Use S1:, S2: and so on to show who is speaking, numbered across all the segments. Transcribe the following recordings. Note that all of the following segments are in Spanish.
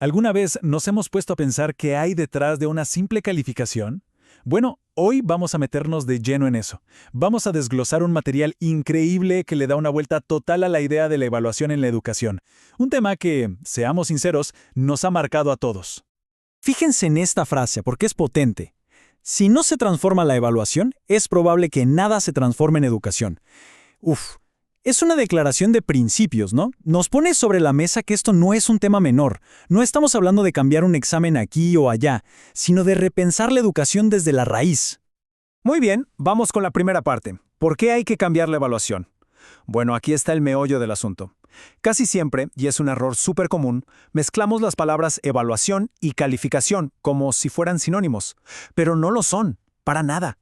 S1: ¿Alguna vez nos hemos puesto a pensar qué hay detrás de una simple calificación? Bueno, hoy vamos a meternos de lleno en eso. Vamos a desglosar un material increíble que le da una vuelta total a la idea de la evaluación en la educación. Un tema que, seamos sinceros, nos ha marcado a todos.
S2: Fíjense en esta frase porque es potente. Si no se transforma la evaluación, es probable que nada se transforme en educación. Uf, es una declaración de principios, ¿no? Nos pone sobre la mesa que esto no es un tema menor. No estamos hablando de cambiar un examen aquí o allá, sino de repensar la educación desde la raíz.
S3: Muy bien, vamos con la primera parte. ¿Por qué hay que cambiar la evaluación? Bueno, aquí está el meollo del asunto. Casi siempre, y es un error súper común, mezclamos las palabras evaluación y calificación como si fueran sinónimos, pero no lo son, para nada.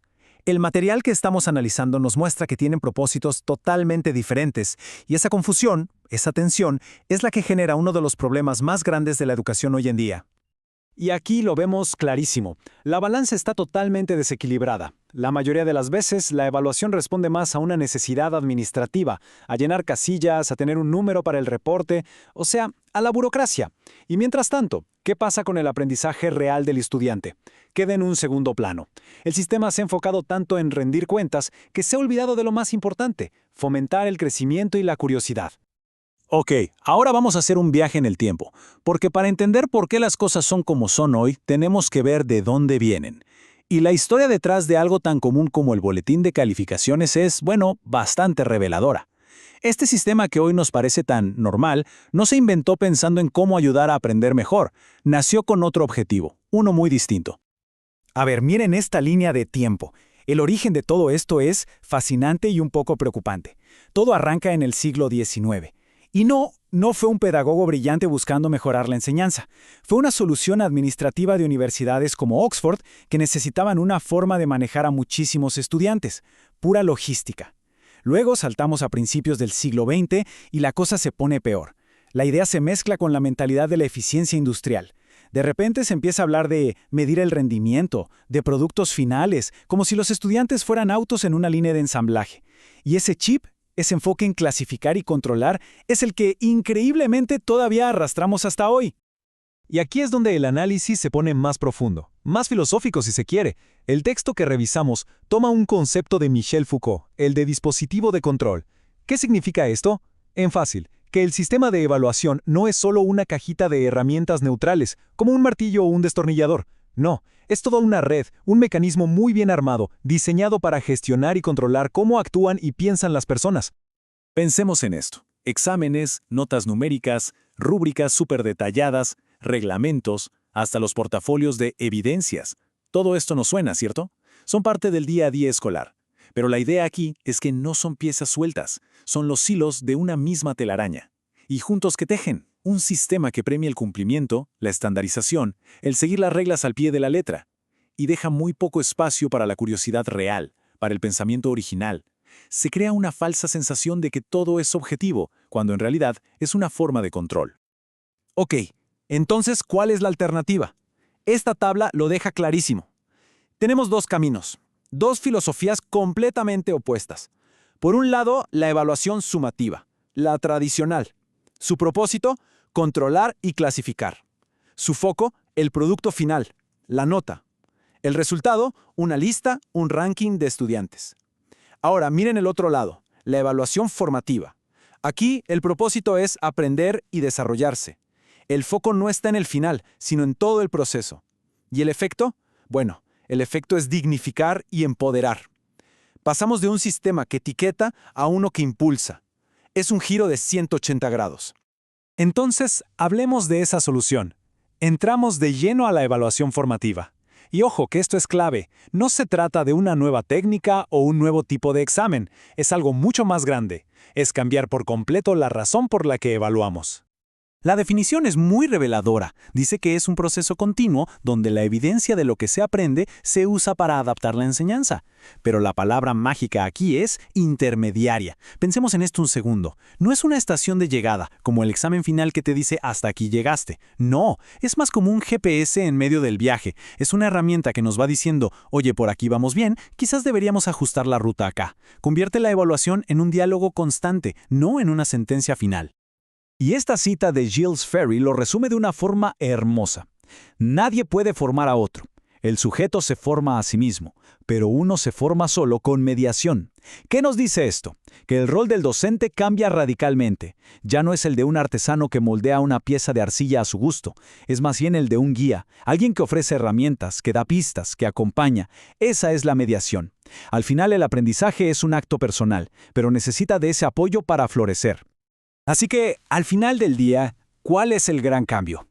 S3: El material que estamos analizando nos muestra que tienen propósitos totalmente diferentes, y esa confusión, esa tensión, es la que genera uno de los problemas más grandes de la educación hoy en día.
S2: Y aquí lo vemos clarísimo. La balanza está totalmente desequilibrada. La mayoría de las veces, la evaluación responde más a una necesidad administrativa, a llenar casillas, a tener un número para el reporte, o sea, a la burocracia. Y mientras tanto, ¿qué pasa con el aprendizaje real del estudiante? Queda en un segundo plano. El sistema se ha enfocado tanto en rendir cuentas que se ha olvidado de lo más importante, fomentar el crecimiento y la curiosidad.
S1: Ok, ahora vamos a hacer un viaje en el tiempo, porque para entender por qué las cosas son como son hoy, tenemos que ver de dónde vienen. Y la historia detrás de algo tan común como el boletín de calificaciones es, bueno, bastante reveladora. Este sistema que hoy nos parece tan normal no se inventó pensando en cómo ayudar a aprender mejor, nació con otro objetivo, uno muy distinto.
S2: A ver, miren esta línea de tiempo. El origen de todo esto es fascinante y un poco preocupante. Todo arranca en el siglo XIX. Y no fue un pedagogo brillante buscando mejorar la enseñanza. Fue una solución administrativa de universidades como Oxford que necesitaban una forma de manejar a muchísimos estudiantes. Pura logística. Luego saltamos a principios del siglo XX y la cosa se pone peor. La idea se mezcla con la mentalidad de la eficiencia industrial. De repente se empieza a hablar de medir el rendimiento, de productos finales, como si los estudiantes fueran autos en una línea de ensamblaje. Y ese chip, ese enfoque en clasificar y controlar, es el que increíblemente todavía arrastramos hasta hoy.
S4: Y aquí es donde el análisis se pone más profundo, más filosófico si se quiere. El texto que revisamos toma un concepto de Michel Foucault, el de dispositivo de control. ¿Qué significa esto? En fácil, que el sistema de evaluación no es solo una cajita de herramientas neutrales, como un martillo o un destornillador. No, es toda una red, un mecanismo muy bien armado, diseñado para gestionar y controlar cómo actúan y piensan las personas.
S1: Pensemos en esto. Exámenes, notas numéricas, rúbricas súper detalladas, reglamentos, hasta los portafolios de evidencias. Todo esto nos suena, ¿cierto? Son parte del día a día escolar. Pero la idea aquí es que no son piezas sueltas, son los hilos de una misma telaraña. Y juntos que tejen. Un sistema que premia el cumplimiento, la estandarización, el seguir las reglas al pie de la letra, y deja muy poco espacio para la curiosidad real, para el pensamiento original. Se crea una falsa sensación de que todo es objetivo, cuando en realidad es una forma de control.
S2: Ok, entonces, ¿cuál es la alternativa? Esta tabla lo deja clarísimo. Tenemos dos caminos, dos filosofías completamente opuestas. Por un lado, la evaluación sumativa, la tradicional. Su propósito, controlar y clasificar. Su foco, el producto final, la nota. El resultado, una lista, un ranking de estudiantes. Ahora, miren el otro lado, la evaluación formativa. Aquí, el propósito es aprender y desarrollarse. El foco no está en el final, sino en todo el proceso. ¿Y el efecto? Bueno, el efecto es dignificar y empoderar. Pasamos de un sistema que etiqueta a uno que impulsa. Es un giro de 180 grados.
S4: Entonces, hablemos de esa solución. Entramos de lleno a la evaluación formativa. Y ojo que esto es clave, no se trata de una nueva técnica o un nuevo tipo de examen, es algo mucho más grande. Es cambiar por completo la razón por la que evaluamos.
S1: La definición es muy reveladora. Dice que es un proceso continuo donde la evidencia de lo que se aprende se usa para adaptar la enseñanza. Pero la palabra mágica aquí es intermediaria. Pensemos en esto un segundo. No es una estación de llegada, como el examen final que te dice hasta aquí llegaste. No, es más como un GPS en medio del viaje. Es una herramienta que nos va diciendo, oye, por aquí vamos bien, quizás deberíamos ajustar la ruta acá. Convierte la evaluación en un diálogo constante, no en una sentencia final.
S2: Y esta cita de Gilles Ferry lo resume de una forma hermosa. Nadie puede formar a otro. El sujeto se forma a sí mismo, pero uno se forma solo con mediación. ¿Qué nos dice esto? Que el rol del docente cambia radicalmente. Ya no es el de un artesano que moldea una pieza de arcilla a su gusto, es más bien el de un guía, alguien que ofrece herramientas, que da pistas, que acompaña. Esa es la mediación. Al final el aprendizaje es un acto personal, pero necesita de ese apoyo para florecer. Así que, al final del día, ¿cuál es el gran cambio?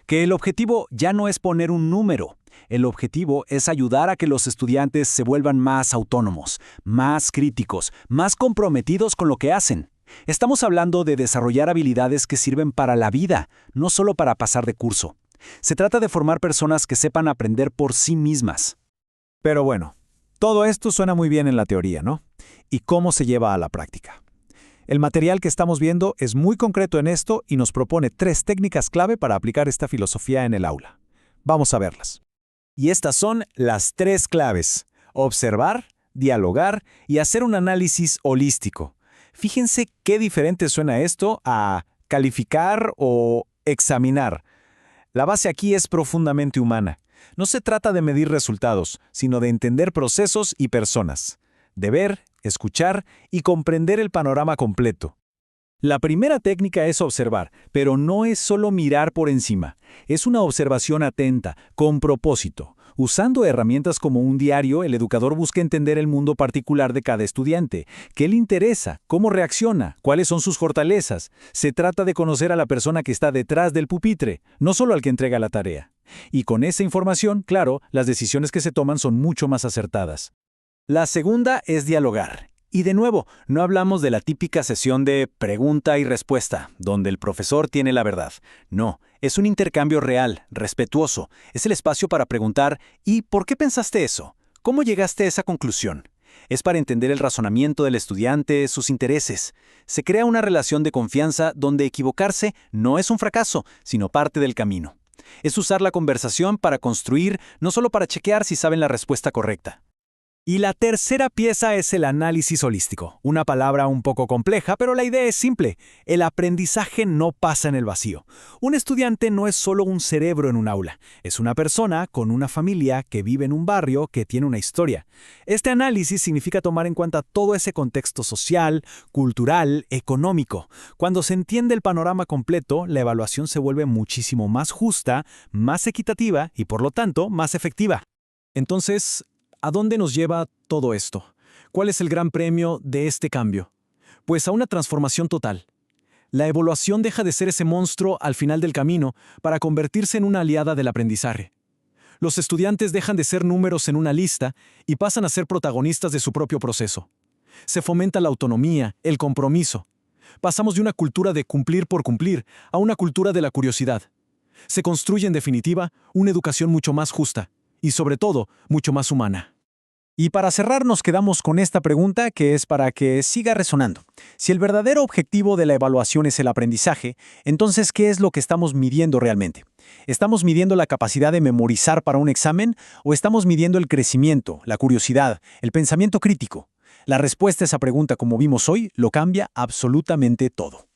S2: Que el objetivo ya no es poner un número. El objetivo es ayudar a que los estudiantes se vuelvan más autónomos, más críticos, más comprometidos con lo que hacen. Estamos hablando de desarrollar habilidades que sirven para la vida, no solo para pasar de curso. Se trata de formar personas que sepan aprender por sí mismas.
S3: Pero bueno, todo esto suena muy bien en la teoría, ¿no? ¿Y cómo se lleva a la práctica? El material que estamos viendo es muy concreto en esto y nos propone 3 técnicas clave para aplicar esta filosofía en el aula. Vamos a verlas.
S2: Y estas son las 3 claves: observar, dialogar y hacer un análisis holístico. Fíjense qué diferente suena esto a calificar o examinar. La base aquí es profundamente humana. No se trata de medir resultados, sino de entender procesos y personas. De ver, escuchar y comprender el panorama completo. La primera técnica es observar, pero no es solo mirar por encima. Es una observación atenta, con propósito. Usando herramientas como un diario, el educador busca entender el mundo particular de cada estudiante. ¿Qué le interesa? ¿Cómo reacciona? ¿Cuáles son sus fortalezas? Se trata de conocer a la persona que está detrás del pupitre, no solo al que entrega la tarea. Y con esa información, claro, las decisiones que se toman son mucho más acertadas. La segunda es dialogar. Y de nuevo, no hablamos de la típica sesión de pregunta y respuesta, donde el profesor tiene la verdad. No, es un intercambio real, respetuoso. Es el espacio para preguntar: ¿y por qué pensaste eso? ¿Cómo llegaste a esa conclusión? Es para entender el razonamiento del estudiante, sus intereses. Se crea una relación de confianza donde equivocarse no es un fracaso, sino parte del camino. Es usar la conversación para construir, no solo para chequear si saben la respuesta correcta. Y la tercera pieza es el análisis holístico. Una palabra un poco compleja, pero la idea es simple. El aprendizaje no pasa en el vacío. Un estudiante no es solo un cerebro en un aula. Es una persona con una familia que vive en un barrio que tiene una historia. Este análisis significa tomar en cuenta todo ese contexto social, cultural, económico. Cuando se entiende el panorama completo, la evaluación se vuelve muchísimo más justa, más equitativa y, por lo tanto, más efectiva.
S1: Entonces, ¿a dónde nos lleva todo esto? ¿Cuál es el gran premio de este cambio? Pues a una transformación total. La evaluación deja de ser ese monstruo al final del camino para convertirse en una aliada del aprendizaje. Los estudiantes dejan de ser números en una lista y pasan a ser protagonistas de su propio proceso. Se fomenta la autonomía, el compromiso. Pasamos de una cultura de cumplir por cumplir a una cultura de la curiosidad. Se construye, en definitiva, una educación mucho más justa y, sobre todo, mucho más humana.
S3: Y para cerrar nos quedamos con esta pregunta que es para que siga resonando. Si el verdadero objetivo de la evaluación es el aprendizaje, entonces, ¿qué es lo que estamos midiendo realmente? ¿Estamos midiendo la capacidad de memorizar para un examen o estamos midiendo el crecimiento, la curiosidad, el pensamiento crítico? La respuesta a esa pregunta, como vimos hoy, lo cambia absolutamente todo.